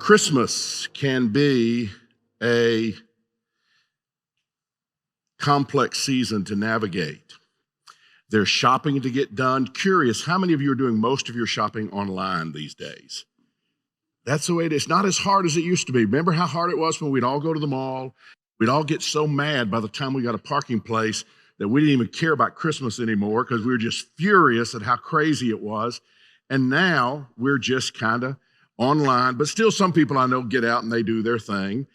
Christmas can be a complex season to navigate. There's shopping to get done. Curious, how many of you are doing most of your shopping online these days? That's the way it is. It's not as hard as it used to be. Remember how hard it was when we'd all go to the mall? We'd all get so mad by the time we got a parking place that we didn't even care about Christmas anymore because we were just furious at how crazy it was. And now we're just kind of online, but still some people I know get out and they do their thing.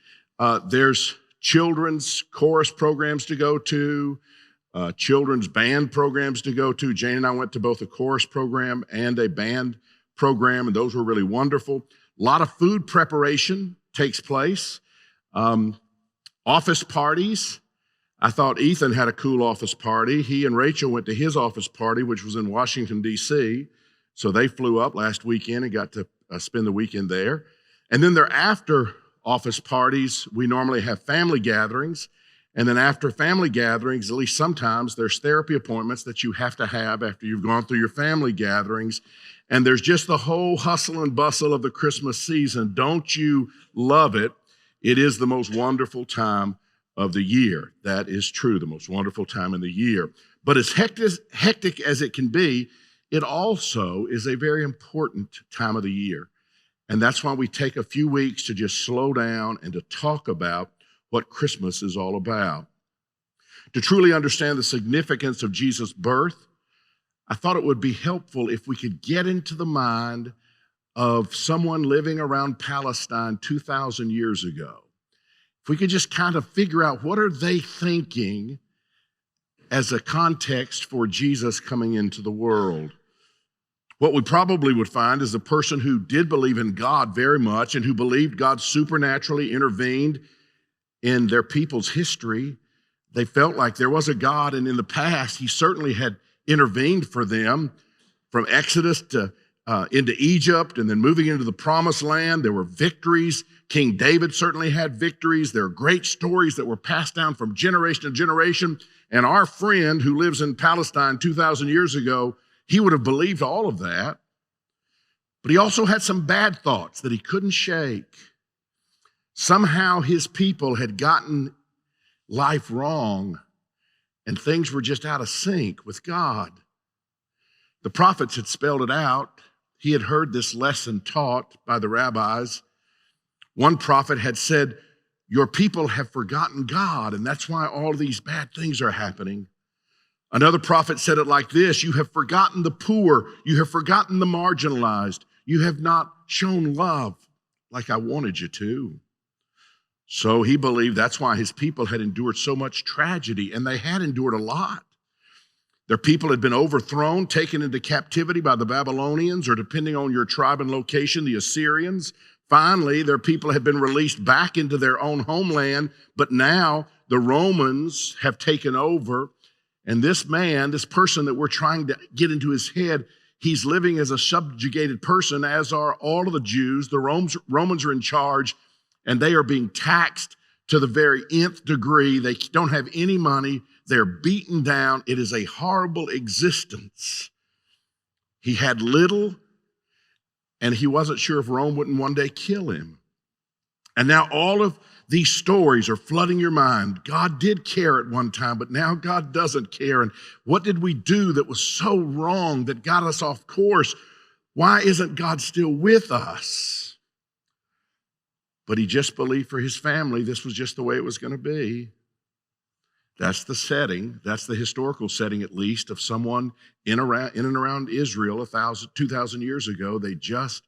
There's children's chorus programs to go to, children's band programs to go to. Jane and I went to both a chorus program and a band program, and those were really wonderful. A lot of food preparation takes place. Office parties. I thought Ethan had a cool office party. He and Rachel went to his office party, which was in Washington, D.C., so they flew up last weekend and got to spend the weekend there. And then their after office parties, we normally have family gatherings. And then after family gatherings, at least sometimes, there's therapy appointments that you have to have after you've gone through your family gatherings. And there's just the whole hustle and bustle of the Christmas season. Don't you love it? It is the most wonderful time of the year. That is true, the most wonderful time in the year. But as hectic as it can be, it also is a very important time of the year. And that's why we take a few weeks to just slow down and to talk about what Christmas is all about. To truly understand the significance of Jesus' birth, I thought it would be helpful if we could get into the mind of someone living around Palestine 2,000 years ago. If we could just kind of figure out what are they thinking as a context for Jesus coming into the world. What we probably would find is a person who did believe in God very much and who believed God supernaturally intervened in their people's history. They felt like there was a God, and in the past, he certainly had intervened for them from Exodus to into Egypt and then moving into the promised land. There were victories. King David certainly had victories. There are great stories that were passed down from generation to generation. And our friend who lives in Palestine 2,000 years ago, he would have believed all of that. But he also had some bad thoughts that he couldn't shake. Somehow his people had gotten life wrong and things were just out of sync with God. The prophets had spelled it out. He had heard this lesson taught by the rabbis. One prophet had said, "Your people have forgotten God, and that's why all these bad things are happening." Another prophet said it like this: "You have forgotten the poor. You have forgotten the marginalized. You have not shown love like I wanted you to." So he believed that's why his people had endured so much tragedy, and they had endured a lot. Their people had been overthrown, taken into captivity by the Babylonians, or depending on your tribe and location, the Assyrians. Finally, their people had been released back into their own homeland, but now the Romans have taken over. And this man, this person that we're trying to get into his head, he's living as a subjugated person, as are all of the Jews. The Romans are in charge, and they are being taxed to the very nth degree. They don't have any money. They're beaten down. It is a horrible existence. He had little, and he wasn't sure if Rome wouldn't one day kill him. And now all of these stories are flooding your mind. God did care at one time, but now God doesn't care. And what did we do that was so wrong that got us off course? Why isn't God still with us? But he just believed for his family this was just the way it was going to be. That's the setting. That's the historical setting, at least, of someone in and around Israel 2,000 years ago. They just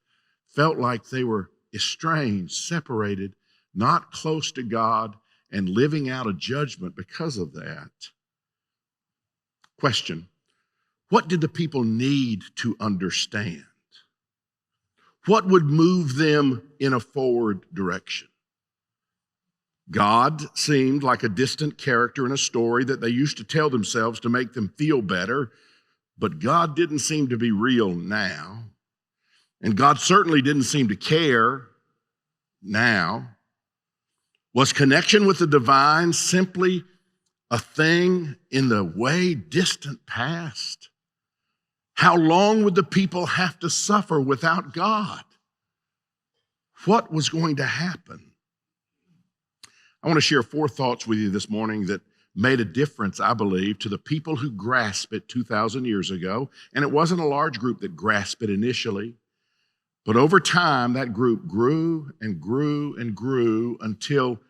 felt like they were estranged, separated, not close to God, and living out a judgment because of that. Question: what did the people need to understand? What would move them in a forward direction? God seemed like a distant character in a story that they used to tell themselves to make them feel better, but God didn't seem to be real now. And God certainly didn't seem to care now. Was connection with the divine simply a thing in the way distant past? How long would the people have to suffer without God? what was going to happen. I want to share 4 thoughts with you this morning that made a difference, I believe, to the people who grasped it 2,000 years ago. And it wasn't a large group that grasped it initially, but over time, that group grew and grew and grew until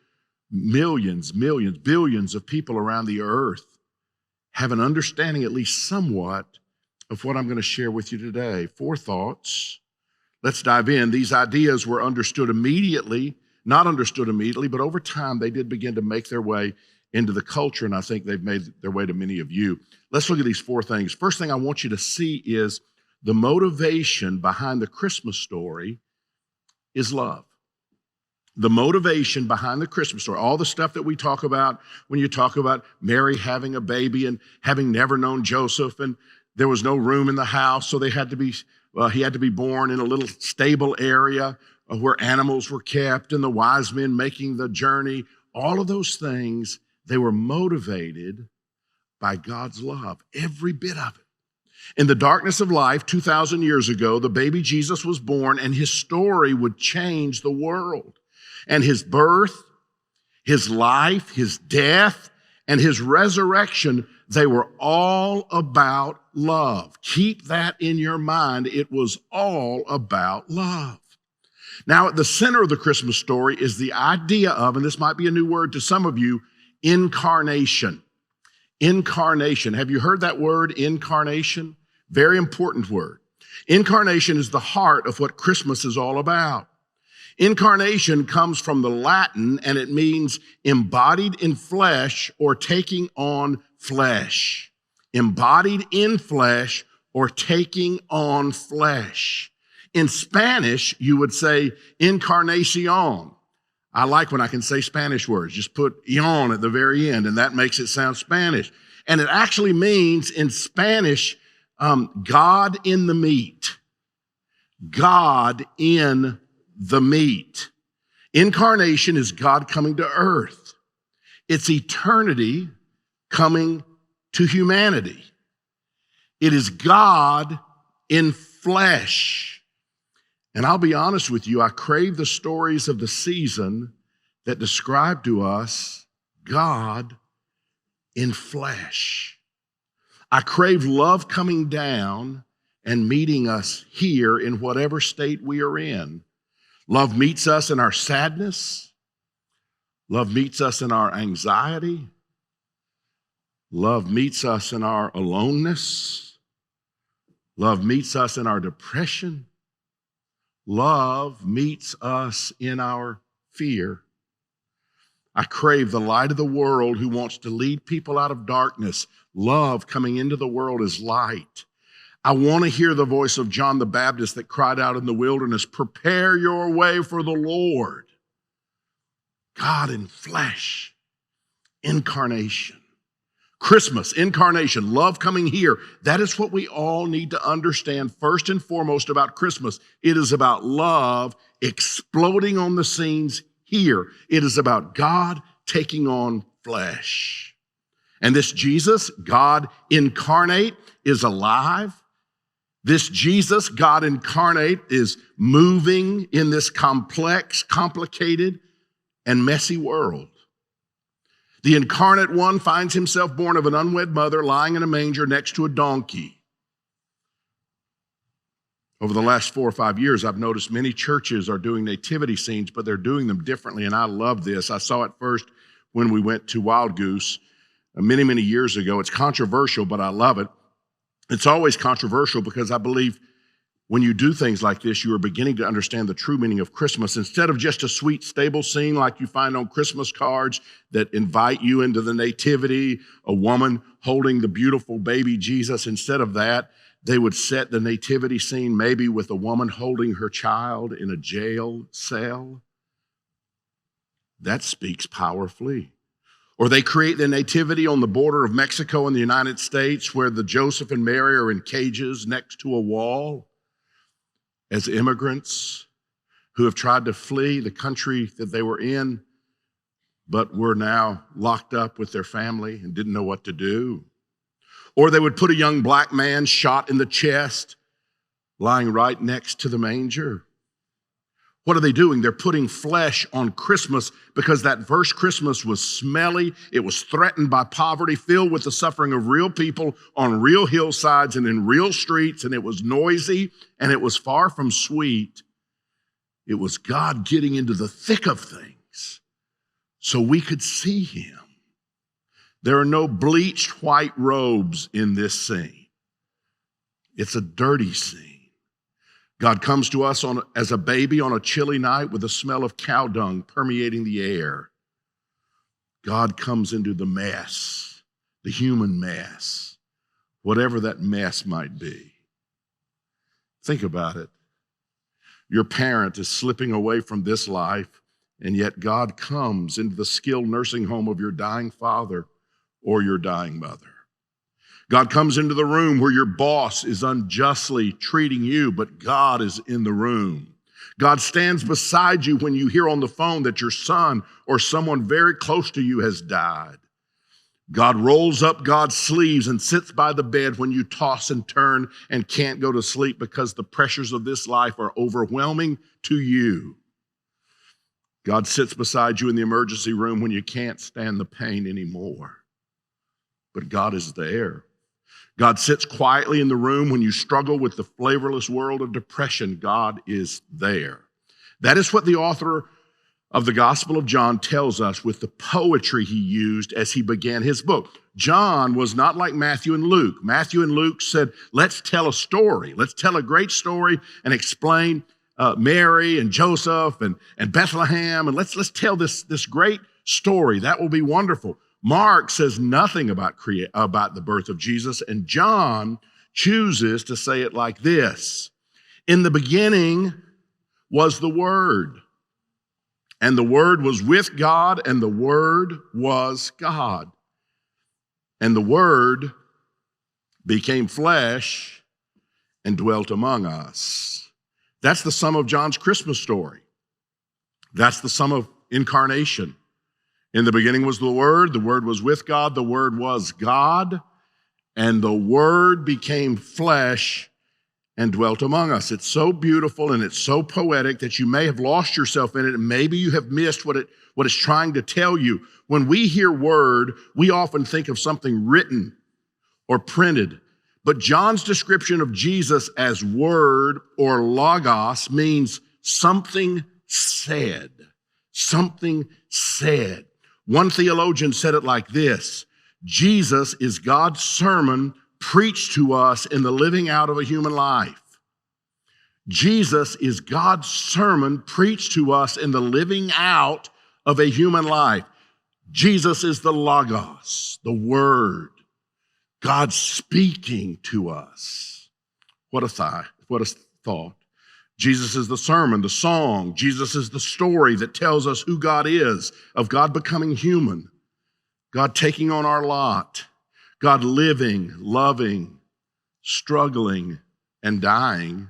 millions, billions of people around the earth have an understanding, at least somewhat, of what I'm going to share with you today. 4 thoughts. Let's dive in. These ideas were not understood immediately, but over time they did begin to make their way into the culture, and I think they've made their way to many of you. Let's look at these 4 things. First thing I want you to see is the motivation behind the Christmas story is love. The motivation behind the Christmas story, all the stuff that we talk about when you talk about Mary having a baby and having never known Joseph, and there was no room in the house, so he had to be born in a little stable area where animals were kept, and the wise men making the journey. All of those things, they were motivated by God's love, every bit of it. In the darkness of life, 2,000 years ago, the baby Jesus was born, and his story would change the world. And his birth, his life, his death, and his resurrection, they were all about love. Keep that in your mind. It was all about love. Now, at the center of the Christmas story is the idea of, and this might be a new word to some of you, incarnation. Incarnation. Have you heard that word, incarnation? Very important word. Incarnation is the heart of what Christmas is all about. Incarnation comes from the Latin, and it means embodied in flesh or taking on flesh. Embodied in flesh or taking on flesh. In Spanish, you would say encarnación. I like when I can say Spanish words. Just put "ion" at the very end, and that makes it sound Spanish. And it actually means in Spanish, God in the meat. God in the meat. Incarnation is God coming to earth. It's eternity coming to humanity. It is God in flesh. And I'll be honest with you, I crave the stories of the season that describe to us God in flesh. I crave love coming down and meeting us here in whatever state we are in. Love meets us in our sadness. Love meets us in our anxiety. Love meets us in our aloneness. Love meets us in our depression. Love meets us in our fear. I crave the light of the world who wants to lead people out of darkness. Love coming into the world is light. I want to hear the voice of John the Baptist that cried out in the wilderness, "Prepare your way for the Lord." God in flesh, incarnation. Christmas, incarnation, love coming here. That is what we all need to understand first and foremost about Christmas. It is about love exploding on the scenes here. It is about God taking on flesh. And this Jesus, God incarnate, is alive. This Jesus, God incarnate, is moving in this complex, complicated, and messy world. The incarnate one finds himself born of an unwed mother, lying in a manger next to a donkey. Over the last 4 or 5 years, I've noticed many churches are doing nativity scenes, but they're doing them differently, and I love this. I saw it first when we went to Wild Goose many, many years ago. It's controversial, but I love it. It's always controversial because I believe when you do things like this, you are beginning to understand the true meaning of Christmas. Instead of just a sweet stable scene like you find on Christmas cards that invite you into the nativity, a woman holding the beautiful baby Jesus, instead of that, they would set the nativity scene maybe with a woman holding her child in a jail cell. That speaks powerfully. Or they create the nativity on the border of Mexico and the United States where the Joseph and Mary are in cages next to a wall as immigrants who have tried to flee the country that they were in, but were now locked up with their family and didn't know what to do. Or they would put a young black man shot in the chest, lying right next to the manger. What are they doing? They're putting flesh on Christmas because that first Christmas was smelly. It was threatened by poverty, filled with the suffering of real people on real hillsides and in real streets, and it was noisy and it was far from sweet. It was God getting into the thick of things so we could see him. There are no bleached white robes in this scene. It's a dirty scene. God comes to us as a baby on a chilly night with the smell of cow dung permeating the air. God comes into the mess, the human mess, whatever that mess might be. Think about it. Your parent is slipping away from this life, and yet God comes into the skilled nursing home of your dying father or your dying mother. God comes into the room where your boss is unjustly treating you, but God is in the room. God stands beside you when you hear on the phone that your son or someone very close to you has died. God rolls up God's sleeves and sits by the bed when you toss and turn and can't go to sleep because the pressures of this life are overwhelming to you. God sits beside you in the emergency room when you can't stand the pain anymore. But God is there. God sits quietly in the room when you struggle with the flavorless world of depression. God is there. That is what the author of the Gospel of John tells us with the poetry he used as he began his book. John was not like Matthew and Luke. Matthew and Luke said, let's tell a story. Let's tell a great story and explain Mary and Joseph and Bethlehem. And let's tell this great story. That will be wonderful. Mark says nothing about the birth of Jesus, and John chooses to say it like this. In the beginning was the Word, and the Word was with God, and the Word was God. And the Word became flesh and dwelt among us. That's the sum of John's Christmas story. That's the sum of incarnation. In the beginning was the Word was with God, the Word was God, and the Word became flesh and dwelt among us. It's so beautiful and it's so poetic that you may have lost yourself in it, and maybe you have missed what it's trying to tell you. When we hear Word, we often think of something written or printed, but John's description of Jesus as Word or logos means something said, something said. One theologian said it like this: Jesus is God's sermon preached to us in the living out of a human life. Jesus is God's sermon preached to us in the living out of a human life. Jesus is the Logos, the Word, God speaking to us. What a thought. Jesus is the sermon, the song. Jesus is the story that tells us who God is, of God becoming human, God taking on our lot, God living, loving, struggling, and dying.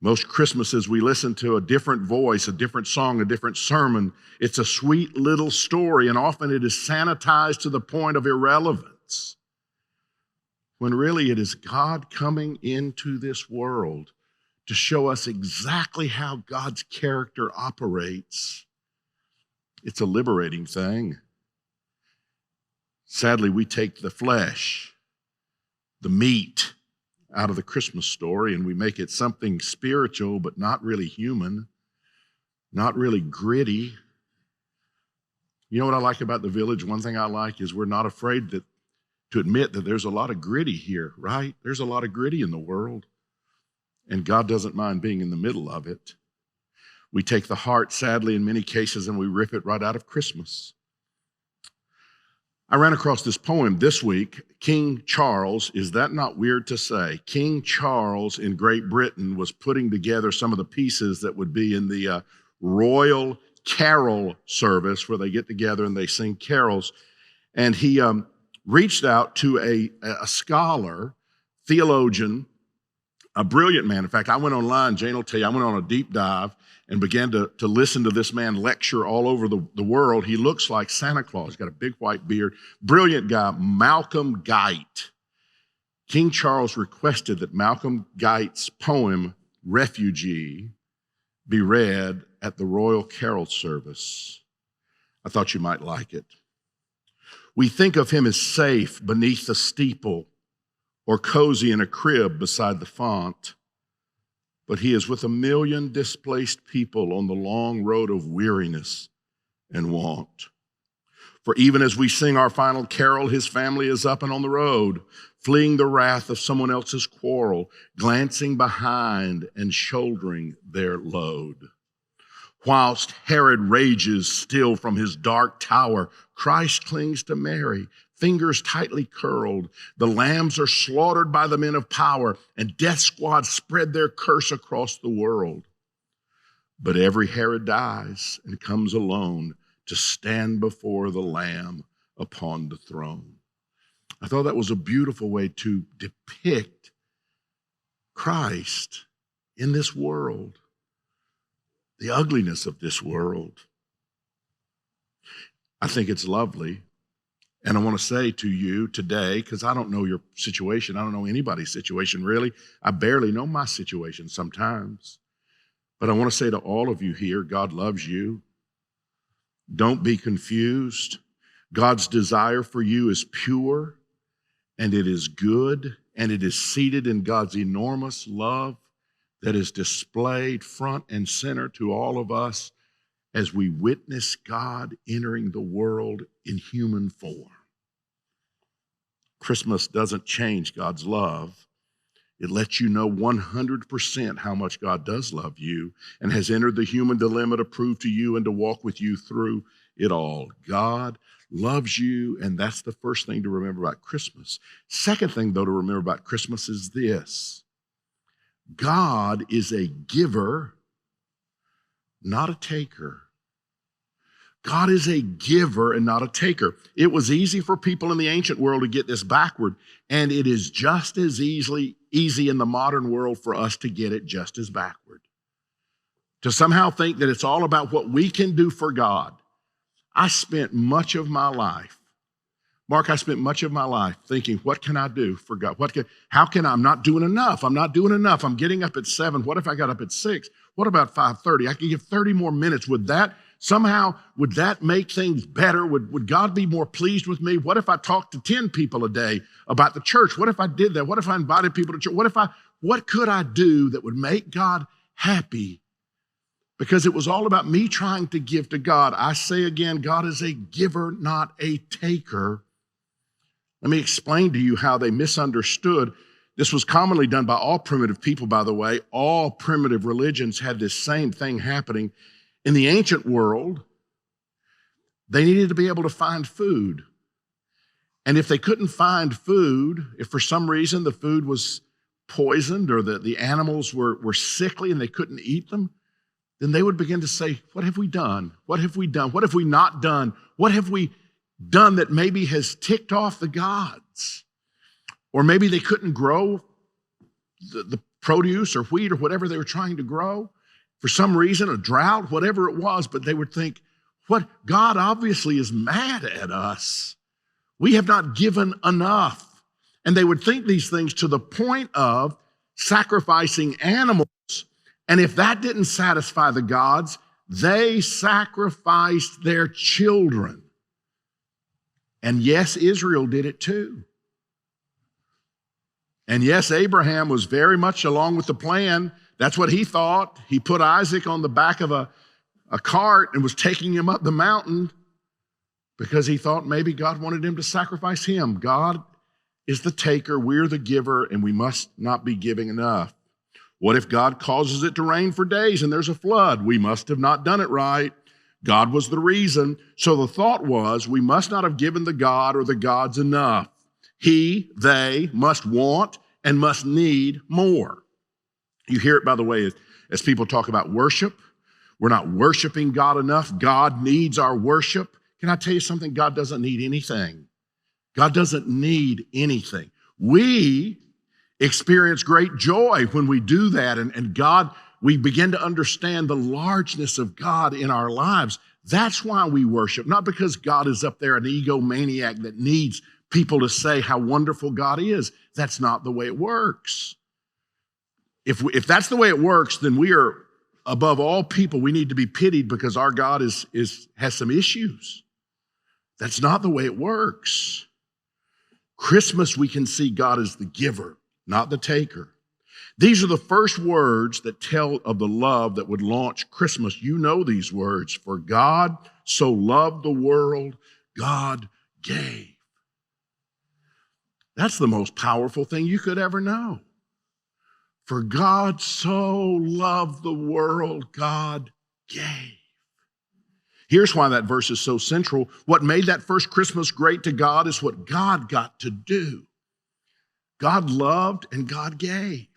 Most Christmases we listen to a different voice, a different song, a different sermon. It's a sweet little story, and often it is sanitized to the point of irrelevance, when really it is God coming into this world to show us exactly how God's character operates. It's a liberating thing. Sadly, we take the flesh, the meat, out of the Christmas story, and we make it something spiritual, but not really human, not really gritty. You know what I like about the Village? One thing I like is we're not afraid to admit that there's a lot of gritty here, right? There's a lot of gritty in the world. And God doesn't mind being in the middle of it. We take the heart, sadly, in many cases, and we rip it right out of Christmas. I ran across this poem this week. King Charles, is that not weird to say? King Charles in Great Britain was putting together some of the pieces that would be in the royal carol service where they get together and they sing carols. And he reached out to a scholar, theologian, a brilliant man. In fact, I went online, Jane will tell you, I went on a deep dive and began to listen to this man lecture all over the world. He looks like Santa Claus. He's got a big white beard. Brilliant guy, Malcolm Guite. King Charles requested that Malcolm Guite's poem, Refugee, be read at the Royal Carol service. I thought you might like it. We think of him as safe beneath the steeple or cozy in a crib beside the font, but he is with 1 million displaced people on the long road of weariness and want. For even as we sing our final carol, his family is up and on the road, fleeing the wrath of someone else's quarrel, glancing behind and shouldering their load. Whilst Herod rages still from his dark tower, Christ clings to Mary, fingers tightly curled. The lambs are slaughtered by the men of power, and death squads spread their curse across the world. But every Herod dies and comes alone to stand before the Lamb upon the throne. I thought that was a beautiful way to depict Christ in this world, the ugliness of this world. I think it's lovely. And I want to say to you today, because I don't know your situation, I don't know anybody's situation really. I barely know my situation sometimes. But I want to say to all of you here, God loves you. Don't be confused. God's desire for you is pure, and it is good, and it is seated in God's enormous love that is displayed front and center to all of us as we witness God entering the world in human form. Christmas doesn't change God's love. It lets you know 100% how much God does love you and has entered the human dilemma to prove to you and to walk with you through it all. God loves you, and that's the first thing to remember about Christmas. Second thing, though, to remember about Christmas is this: God is a giver, not a taker. God is a giver and not a taker. It was easy for people in the ancient world to get this backward, and it is just as easy in the modern world for us to get it just as backward. To somehow think that it's all about what we can do for God. I spent much of my life, Mark, thinking, what can I do for God? I'm not doing enough. I'm getting up at 7. What if I got up at 6? What about 5:30? I could give 30 more minutes. Would that make things better? Would God be more pleased with me? What if I talked to 10 people a day about the church? What if I did that? What if I invited people to church? What could I do that would make God happy? Because it was all about me trying to give to God. I say again, God is a giver, not a taker. Let me explain to you how they misunderstood. This was commonly done by all primitive people, by the way. All primitive religions had this same thing happening. In the ancient world, they needed to be able to find food. And if they couldn't find food, if for some reason the food was poisoned or the animals were sickly and they couldn't eat them, then they would begin to say, what have we done? What have we done? What have we not done? What have we done that maybe has ticked off the gods? Or maybe they couldn't grow the produce or wheat or whatever they were trying to grow. For some reason, a drought, whatever it was, but they would think, God obviously is mad at us. We have not given enough. And they would think these things to the point of sacrificing animals. And if that didn't satisfy the gods, they sacrificed their children. And yes, Israel did it too. And yes, Abraham was very much along with the plan. That's what he thought. He put Isaac on the back of a cart and was taking him up the mountain because he thought maybe God wanted him to sacrifice him. God is the taker, we're the giver, and we must not be giving enough. What if God causes it to rain for days and there's a flood? We must have not done it right. God was the reason. So the thought was, we must not have given the God or the gods enough. They must want and must need more. You hear it, by the way, as people talk about worship. We're not worshiping God enough. God needs our worship. Can I tell you something? God doesn't need anything. God doesn't need anything. We experience great joy when we do that. And God, we begin to understand the largeness of God in our lives. That's why we worship, not because God is up there, an egomaniac that needs people to say how wonderful God is. That's not the way it works. If that's the way it works, then we are above all people, we need to be pitied because our God has some issues. That's not the way it works. Christmas, we can see God as the giver, not the taker. These are the first words that tell of the love that would launch Christmas. You know these words. For God so loved the world, God gave. That's the most powerful thing you could ever know. For God so loved the world, God gave. Here's why that verse is so central. What made that first Christmas great to God is what God got to do. God loved and God gave.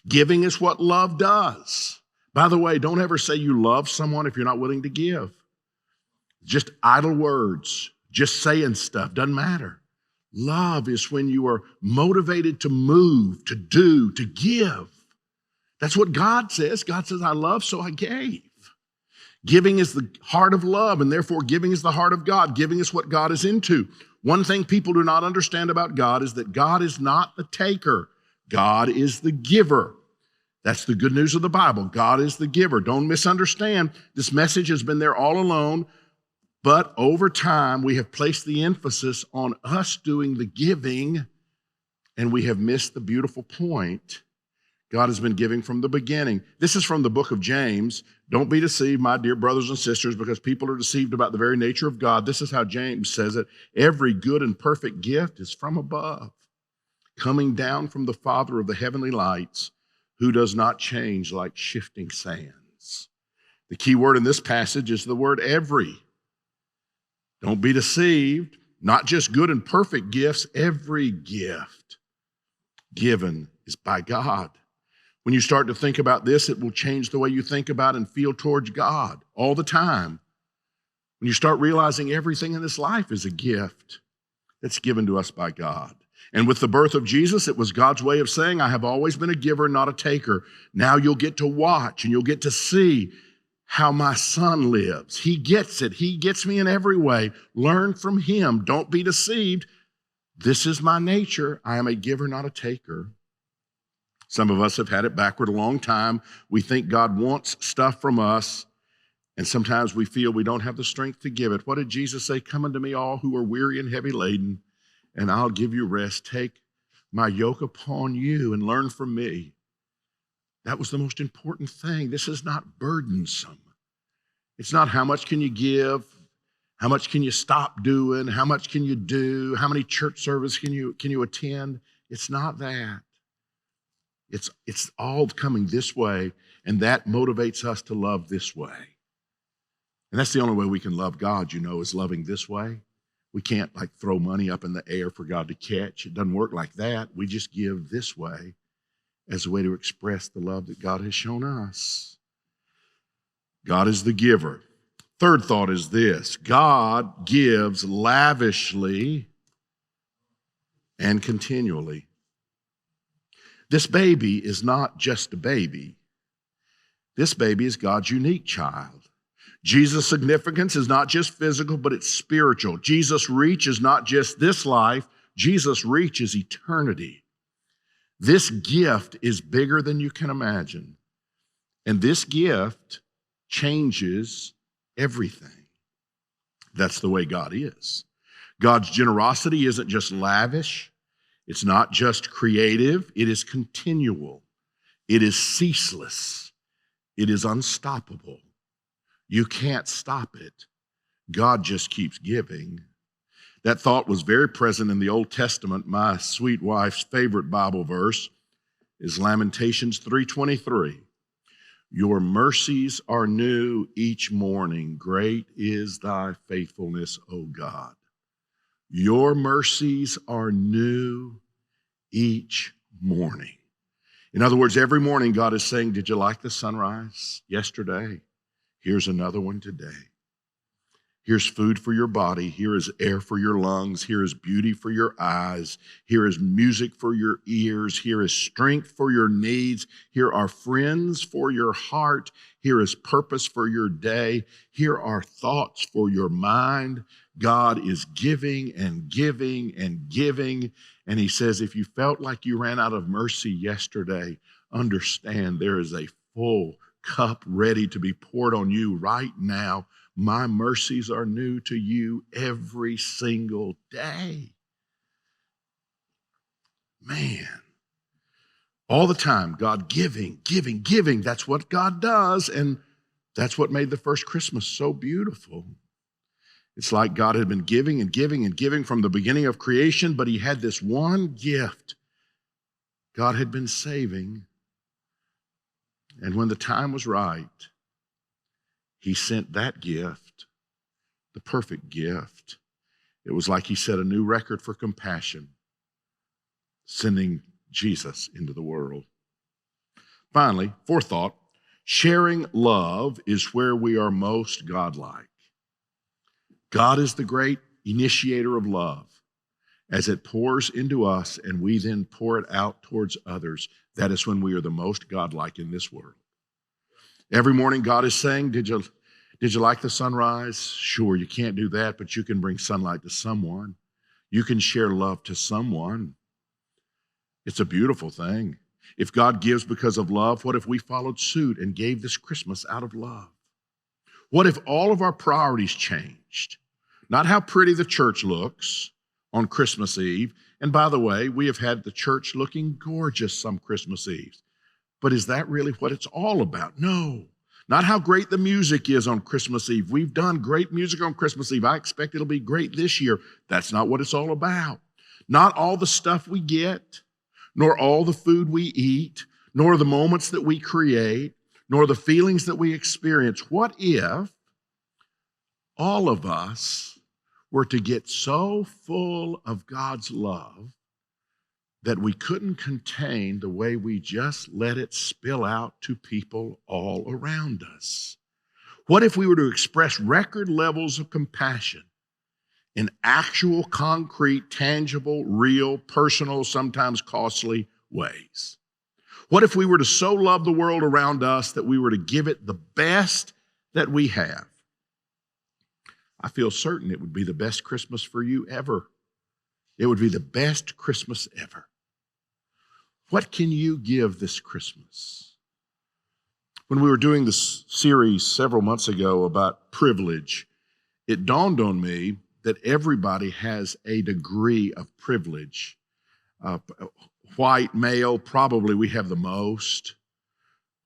Giving is what love does. By the way, don't ever say you love someone if you're not willing to give. Just idle words, just saying stuff, doesn't matter. Love is when you are motivated to move, to do, to give. That's what God says. God says, I love, so I gave. Giving is the heart of love, and therefore giving is the heart of God. Giving is what God is into. One thing people do not understand about God is that God is not the taker. God is the giver. That's the good news of the Bible. God is the giver. Don't misunderstand. This message has been there all along, but over time we have placed the emphasis on us doing the giving, and we have missed the beautiful point. God has been giving from the beginning. This is from the book of James. Don't be deceived, my dear brothers and sisters, because people are deceived about the very nature of God. This is how James says it. Every good and perfect gift is from above, coming down from the Father of the heavenly lights, who does not change like shifting sands. The key word in this passage is the word every. Don't be deceived. Not just good and perfect gifts, every gift given is by God. When you start to think about this, it will change the way you think about and feel towards God all the time. When you start realizing everything in this life is a gift that's given to us by God. And with the birth of Jesus, it was God's way of saying, I have always been a giver, not a taker. Now you'll get to watch and you'll get to see how my son lives. He gets it. He gets me in every way. Learn from him. Don't be deceived. This is my nature. I am a giver, not a taker. Some of us have had it backward a long time. We think God wants stuff from us, and sometimes we feel we don't have the strength to give it. What did Jesus say? Come unto me all who are weary and heavy laden, and I'll give you rest. Take my yoke upon you and learn from me. That was the most important thing. This is not burdensome. It's not how much can you give, how much can you stop doing, how much can you do, how many church services can you attend. It's not that. It's all coming this way, and that motivates us to love this way. And that's the only way we can love God, is loving this way. We can't throw money up in the air for God to catch. It doesn't work like that. We just give this way as a way to express the love that God has shown us. God is the giver. Third thought is this: God gives lavishly and continually. This baby is not just a baby. This baby is God's unique child. Jesus' significance is not just physical, but it's spiritual. Jesus' reach is not just this life. Jesus' reach is eternity. This gift is bigger than you can imagine. And this gift changes everything. That's the way God is. God's generosity isn't just lavish. It's not just creative. It is continual. It is ceaseless. It is unstoppable. You can't stop it. God just keeps giving. That thought was very present in the Old Testament. My sweet wife's favorite Bible verse is Lamentations 3:23. Your mercies are new each morning. Great is thy faithfulness, O God. Your mercies are new each morning. In other words, every morning God is saying, did you like the sunrise yesterday? Here's another one today. Here's food for your body. Here is air for your lungs. Here is beauty for your eyes. Here is music for your ears. Here is strength for your needs. Here are friends for your heart. Here is purpose for your day. Here are thoughts for your mind. God is giving and giving and giving. And he says, if you felt like you ran out of mercy yesterday, understand there is a full cup ready to be poured on you right now. My mercies are new to you every single day. Man, all the time, God giving, giving, giving. That's what God does, and that's what made the first Christmas so beautiful. It's like God had been giving and giving and giving from the beginning of creation, but he had this one gift God had been saving. And when the time was right, he sent that gift, the perfect gift. It was like he set a new record for compassion, sending Jesus into the world. Finally, fourth thought, sharing love is where we are most godlike. God is the great initiator of love. As it pours into us and we then pour it out towards others, that is when we are the most godlike in this world. Every morning God is saying, did you like the sunrise? Sure, you can't do that, but you can bring sunlight to someone. You can share love to someone. It's a beautiful thing. If God gives because of love, what if we followed suit and gave this Christmas out of love? What if all of our priorities changed? Not how pretty the church looks on Christmas Eve. And by the way, we have had the church looking gorgeous some Christmas Eves. But is that really what it's all about? No. Not how great the music is on Christmas Eve. We've done great music on Christmas Eve. I expect it'll be great this year. That's not what it's all about. Not all the stuff we get, nor all the food we eat, nor the moments that we create, nor the feelings that we experience. What if all of us were to get so full of God's love that we couldn't contain the way we just let it spill out to people all around us? What if we were to express record levels of compassion in actual, concrete, tangible, real, personal, sometimes costly ways? What if we were to so love the world around us that we were to give it the best that we have? I feel certain it would be the best Christmas for you ever. It would be the best Christmas ever. What can you give this Christmas? When we were doing this series several months ago about privilege, it dawned on me that everybody has a degree of privilege. White, male, probably we have the most,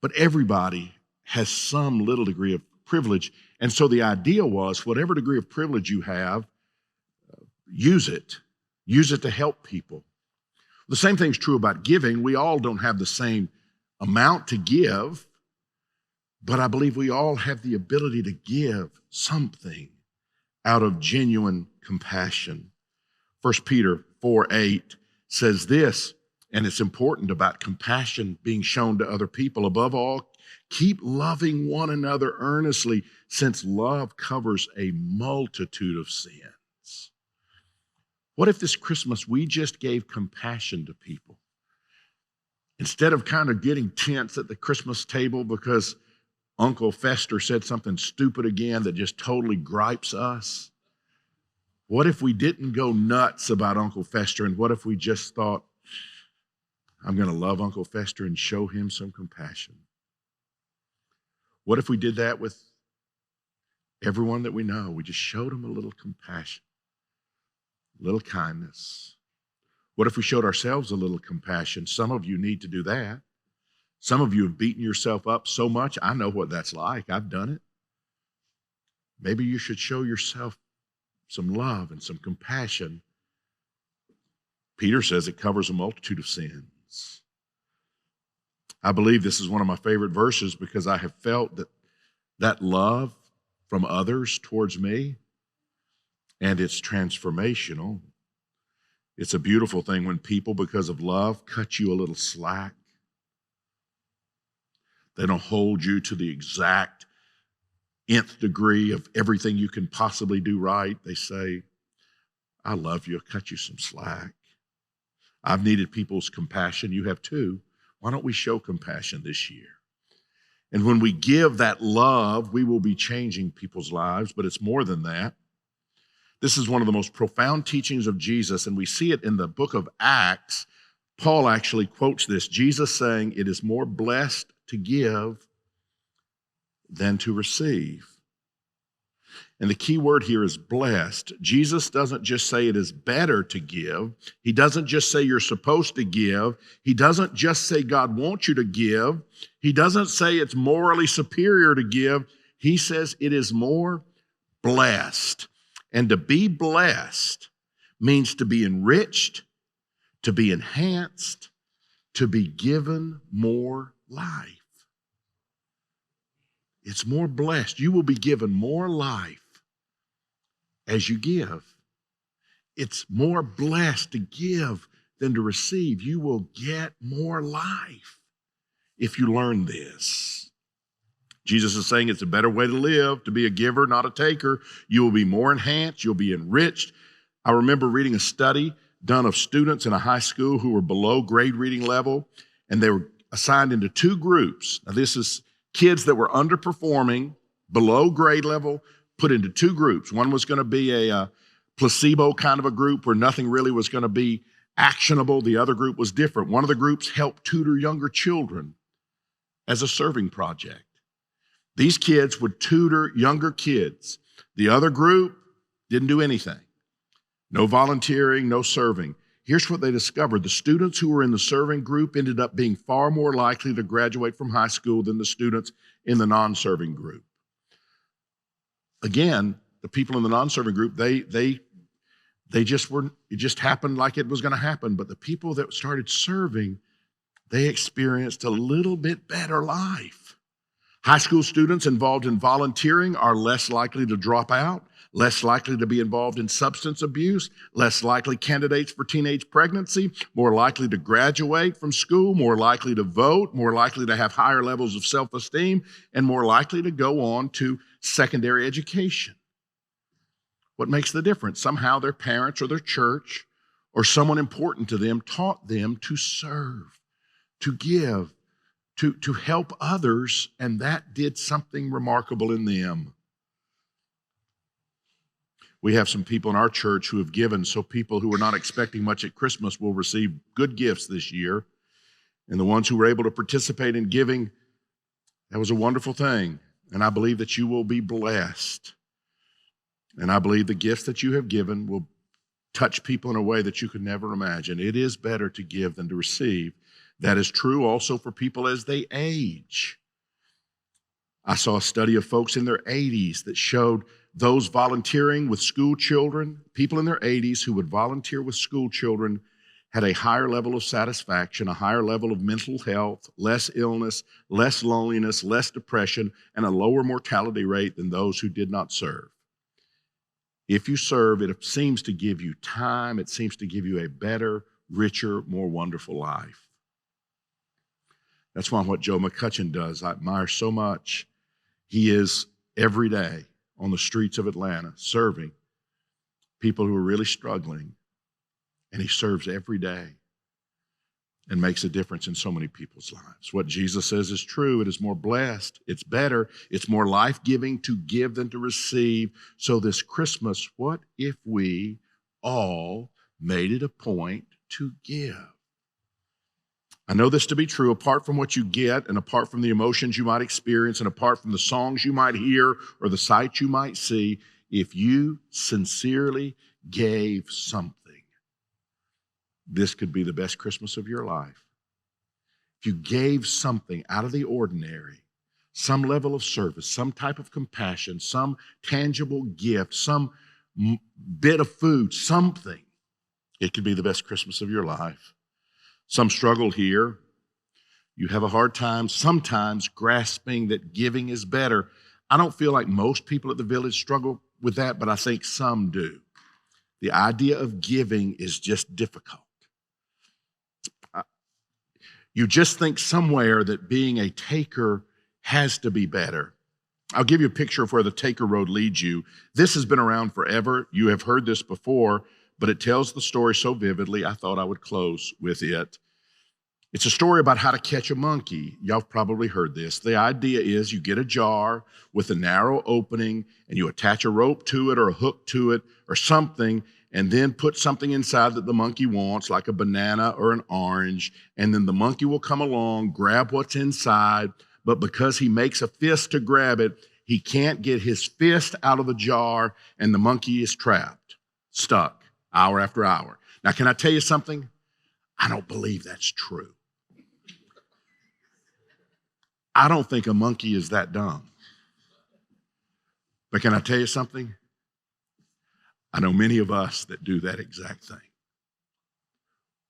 but everybody has some little degree of privilege. And so the idea was, whatever degree of privilege you have, use it. Use it to help people. The same thing's true about giving. We all don't have the same amount to give, but I believe we all have the ability to give something out of genuine compassion. 1 Peter 4:8 says this, and it's important about compassion being shown to other people. Above all, keep loving one another earnestly, since love covers a multitude of sins. What if this Christmas we just gave compassion to people? Instead of kind of getting tense at the Christmas table because Uncle Fester said something stupid again that just totally gripes us, what if we didn't go nuts about Uncle Fester, and what if we just thought, I'm going to love Uncle Fester and show him some compassion? What if we did that with everyone that we know? We just showed them a little compassion, a little kindness. What if we showed ourselves a little compassion? Some of you need to do that. Some of you have beaten yourself up so much. I know what that's like. I've done it. Maybe you should show yourself some love and some compassion. Peter says it covers a multitude of sins. I believe this is one of my favorite verses because I have felt that love from others towards me, and it's transformational. It's a beautiful thing when people, because of love, cut you a little slack. They don't hold you to the exact nth degree of everything you can possibly do right. They say, I love you, I'll cut you some slack. I've needed people's compassion. You have too. Why don't we show compassion this year? And when we give that love, we will be changing people's lives, but it's more than that. This is one of the most profound teachings of Jesus, and we see it in the book of Acts. Paul actually quotes this, Jesus saying, it is more blessed to give than to receive. And the key word here is blessed. Jesus doesn't just say it is better to give. He doesn't just say you're supposed to give. He doesn't just say God wants you to give. He doesn't say it's morally superior to give. He says it is more blessed. And to be blessed means to be enriched, to be enhanced, to be given more life. It's more blessed. You will be given more life as you give. It's more blessed to give than to receive. You will get more life if you learn this. Jesus is saying it's a better way to live, to be a giver, not a taker. You will be more enhanced. You'll be enriched. I remember reading a study done of students in a high school who were below grade reading level, and they were assigned into two groups. Now, this is kids that were underperforming, below grade level, put into two groups. One was going to be a placebo kind of a group where nothing really was going to be actionable. The other group was different. One of the groups helped tutor younger children as a serving project. These kids would tutor younger kids. The other group didn't do anything. No volunteering, no serving. Here's what they discovered. The students who were in the serving group ended up being far more likely to graduate from high school than the students in the non-serving group. Again, the people in the non-serving group, they just weren't, it just happened like it was going to happen. But the people that started serving, they experienced a little bit better life. High school students involved in volunteering are less likely to drop out, less likely to be involved in substance abuse, less likely candidates for teenage pregnancy, more likely to graduate from school, more likely to vote, more likely to have higher levels of self-esteem, and more likely to go on to secondary education. What makes the difference? Somehow their parents or their church or someone important to them taught them to serve, to give, to help others, and that did something remarkable in them. We have some people in our church who have given, so people who are not expecting much at Christmas will receive good gifts this year. And the ones who were able to participate in giving, that was a wonderful thing. And I believe that you will be blessed. And I believe the gifts that you have given will touch people in a way that you could never imagine. It is better to give than to receive. That is true also for people as they age. I saw a study of folks in their 80s that showed those volunteering with school children, people in their 80s who would volunteer with school children, had a higher level of satisfaction, a higher level of mental health, less illness, less loneliness, less depression, and a lower mortality rate than those who did not serve. If you serve, it seems to give you time. It seems to give you a better, richer, more wonderful life. That's why what Joe McCutcheon does, I admire so much. He is every day on the streets of Atlanta serving people who are really struggling. And he serves every day and makes a difference in so many people's lives. What Jesus says is true. It is more blessed. It's better. It's more life-giving to give than to receive. So this Christmas, what if we all made it a point to give? I know this to be true. Apart from what you get and apart from the emotions you might experience and apart from the songs you might hear or the sights you might see, if you sincerely gave something, this could be the best Christmas of your life. If you gave something out of the ordinary, some level of service, some type of compassion, some tangible gift, some bit of food, something, it could be the best Christmas of your life. Some struggle here. You have a hard time sometimes grasping that giving is better. I don't feel like most people at the Village struggle with that, but I think some do. The idea of giving is just difficult. You just think somewhere that being a taker has to be better. I'll give you a picture of where the taker road leads you. This has been around forever. You have heard this before, but it tells the story so vividly, I thought I would close with it. It's a story about how to catch a monkey. Y'all have probably heard this. The idea is you get a jar with a narrow opening and you attach a rope to it or a hook to it or something, and then put something inside that the monkey wants, like a banana or an orange, and then the monkey will come along, grab what's inside, but because he makes a fist to grab it, he can't get his fist out of the jar, and the monkey is trapped, stuck, hour after hour. Now, can I tell you something? I don't believe that's true. I don't think a monkey is that dumb. But can I tell you something? I know many of us that do that exact thing.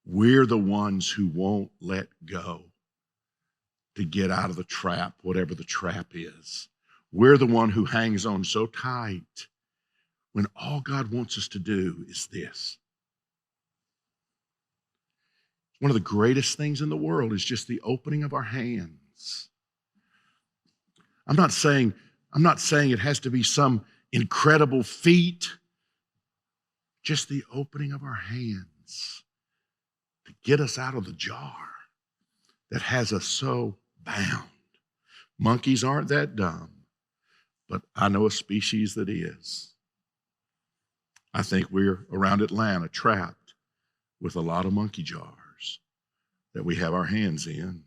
We're the ones who won't let go to get out of the trap, whatever the trap is. We're the one who hangs on so tight when all God wants us to do is this. One of the greatest things in the world is just the opening of our hands. I'm not saying it has to be some incredible feat. Just the opening of our hands to get us out of the jar that has us so bound. Monkeys aren't that dumb, but I know a species that is. I think we're around Atlanta trapped with a lot of monkey jars that we have our hands in.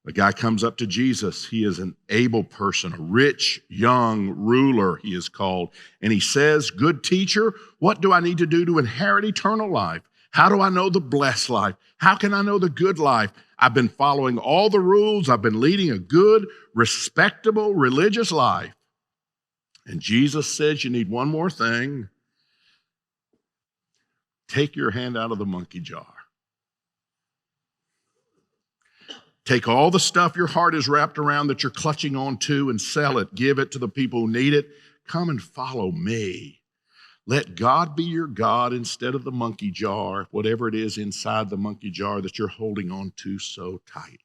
A guy comes up to Jesus. He is an able person, a rich young ruler, he is called. And he says, "Good teacher, what do I need to do to inherit eternal life? How do I know the blessed life? How can I know the good life? I've been following all the rules. I've been leading a good, respectable, religious life." And Jesus says, you need one more thing. Take your hand out of the monkey jar. Take all the stuff your heart is wrapped around that you're clutching on to and sell it. Give it to the people who need it. Come and follow me. Let God be your God instead of the monkey jar, whatever it is inside the monkey jar that you're holding on to so tightly.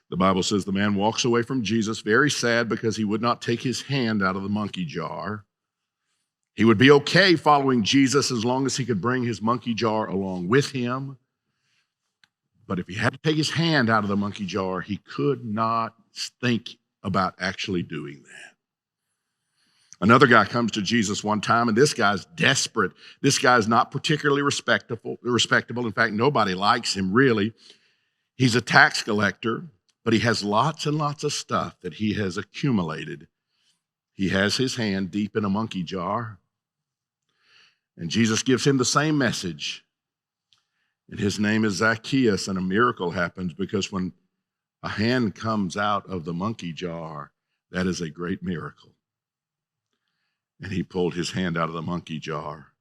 The Bible says the man walks away from Jesus very sad because he would not take his hand out of the monkey jar. He would be okay following Jesus as long as he could bring his monkey jar along with him. But if he had to take his hand out of the monkey jar, he could not think about actually doing that. Another guy comes to Jesus one time, and this guy's desperate. This guy's not particularly respectable. In fact, nobody likes him, really. He's a tax collector, but he has lots and lots of stuff that he has accumulated. He has his hand deep in a monkey jar, and Jesus gives him the same message. And his name is Zacchaeus, and a miracle happens because when a hand comes out of the monkey jar, that is a great miracle. And he pulled his hand out of the monkey jar.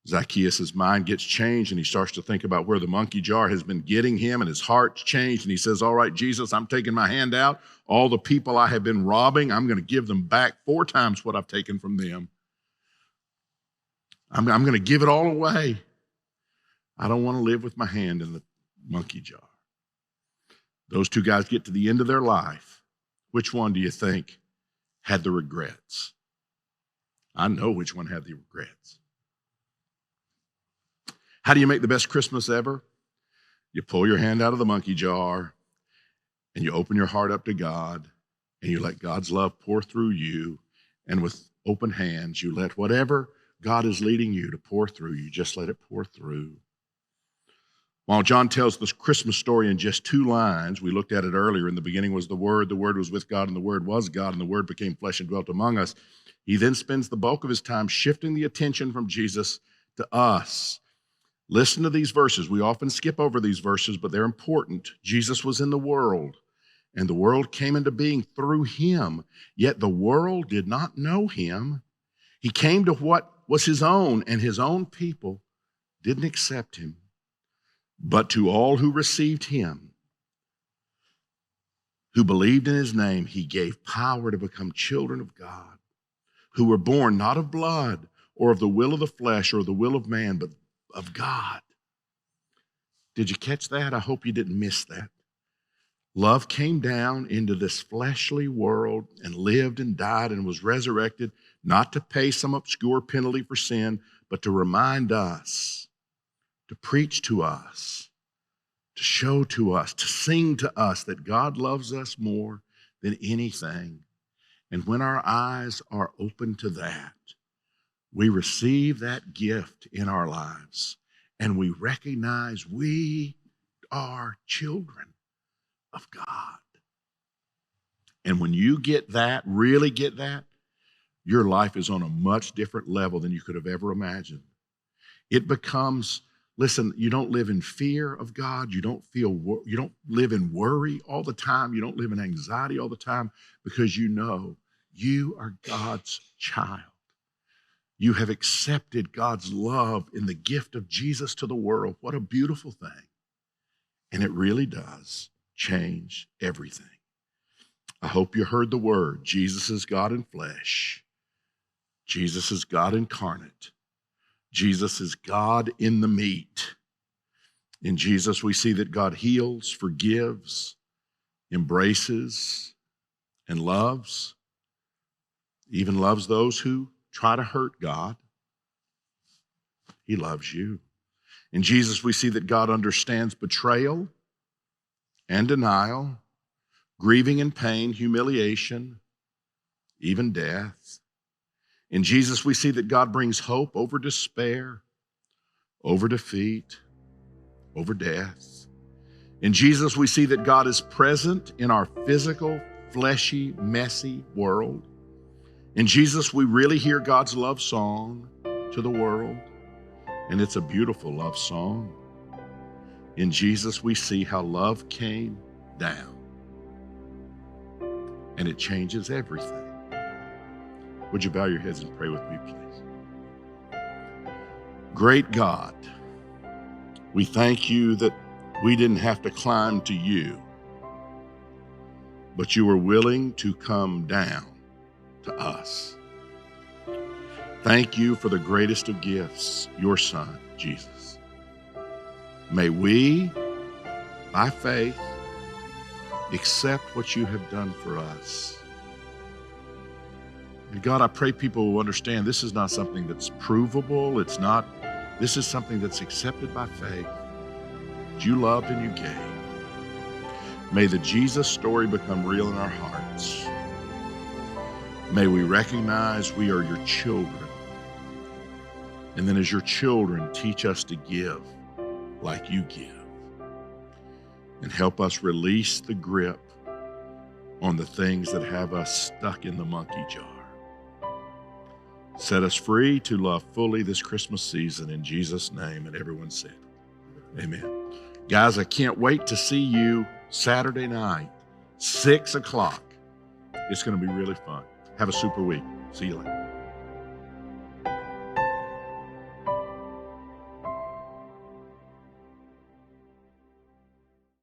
Zacchaeus' mind gets changed, and he starts to think about where the monkey jar has been getting him, and his heart's changed. And he says, "All right, Jesus, I'm taking my hand out. All the people I have been robbing, I'm going to give them back 4 times what I've taken from them. I'm going to give it all away. I don't want to live with my hand in the monkey jar." Those two guys get to the end of their life. Which one do you think had the regrets? I know which one had the regrets. How do you make the best Christmas ever? You pull your hand out of the monkey jar and you open your heart up to God and you let God's love pour through you, and with open hands you let whatever God is leading you to pour through you, just let it pour through. While John tells this Christmas story in just 2 lines, we looked at it earlier. In the beginning was the Word was with God, and the Word was God, and the Word became flesh and dwelt among us. He then spends the bulk of his time shifting the attention from Jesus to us. Listen to these verses. We often skip over these verses, but they're important. Jesus was in the world, and the world came into being through him, yet the world did not know him. He came to what was his own, and his own people didn't accept him. But to all who received him, who believed in his name, he gave power to become children of God, who were born not of blood or of the will of the flesh or the will of man, but of God. Did you catch that? I hope you didn't miss that. Love came down into this fleshly world and lived and died and was resurrected, not to pay some obscure penalty for sin, but to remind us, to preach to us, to show to us, to sing to us that God loves us more than anything. And when our eyes are open to that, we receive that gift in our lives and we recognize we are children. of God. And when you get that, really get that, your life is on a much different level than you could have ever imagined. It becomes, listen, you don't live in fear of God. You don't live in worry all the time. You don't live in anxiety all the time, because you know you are God's child. You have accepted God's love in the gift of Jesus to the world. What a beautiful thing. And it really does change everything. I hope you heard the word. Jesus is God in flesh. Jesus is God incarnate. Jesus is God in the meat. In Jesus, we see that God heals, forgives, embraces, and loves, even loves those who try to hurt God. He loves you. In Jesus, we see that God understands betrayal and denial, grieving and pain, humiliation, even death. In Jesus, we see that God brings hope over despair, over defeat, over death. In Jesus, we see that God is present in our physical, fleshy, messy world. In Jesus, we really hear God's love song to the world, and it's a beautiful love song. In Jesus, we see how love came down, and it changes everything. Would you bow your heads and pray with me, please? Great God, we thank you that we didn't have to climb to you, but you were willing to come down to us. Thank you for the greatest of gifts, your Son, Jesus. May we, by faith, accept what you have done for us. And God, I pray people will understand this is not something that's provable. This is something that's accepted by faith. You loved and you gave. May the Jesus story become real in our hearts. May we recognize we are your children. And then as your children, teach us to give like you give. And help us release the grip on the things that have us stuck in the monkey jar. Set us free to love fully this Christmas season in Jesus' name. And everyone said, amen. Guys, I can't wait to see you Saturday night, 6 o'clock. It's going to be really fun. Have a super week. See you later.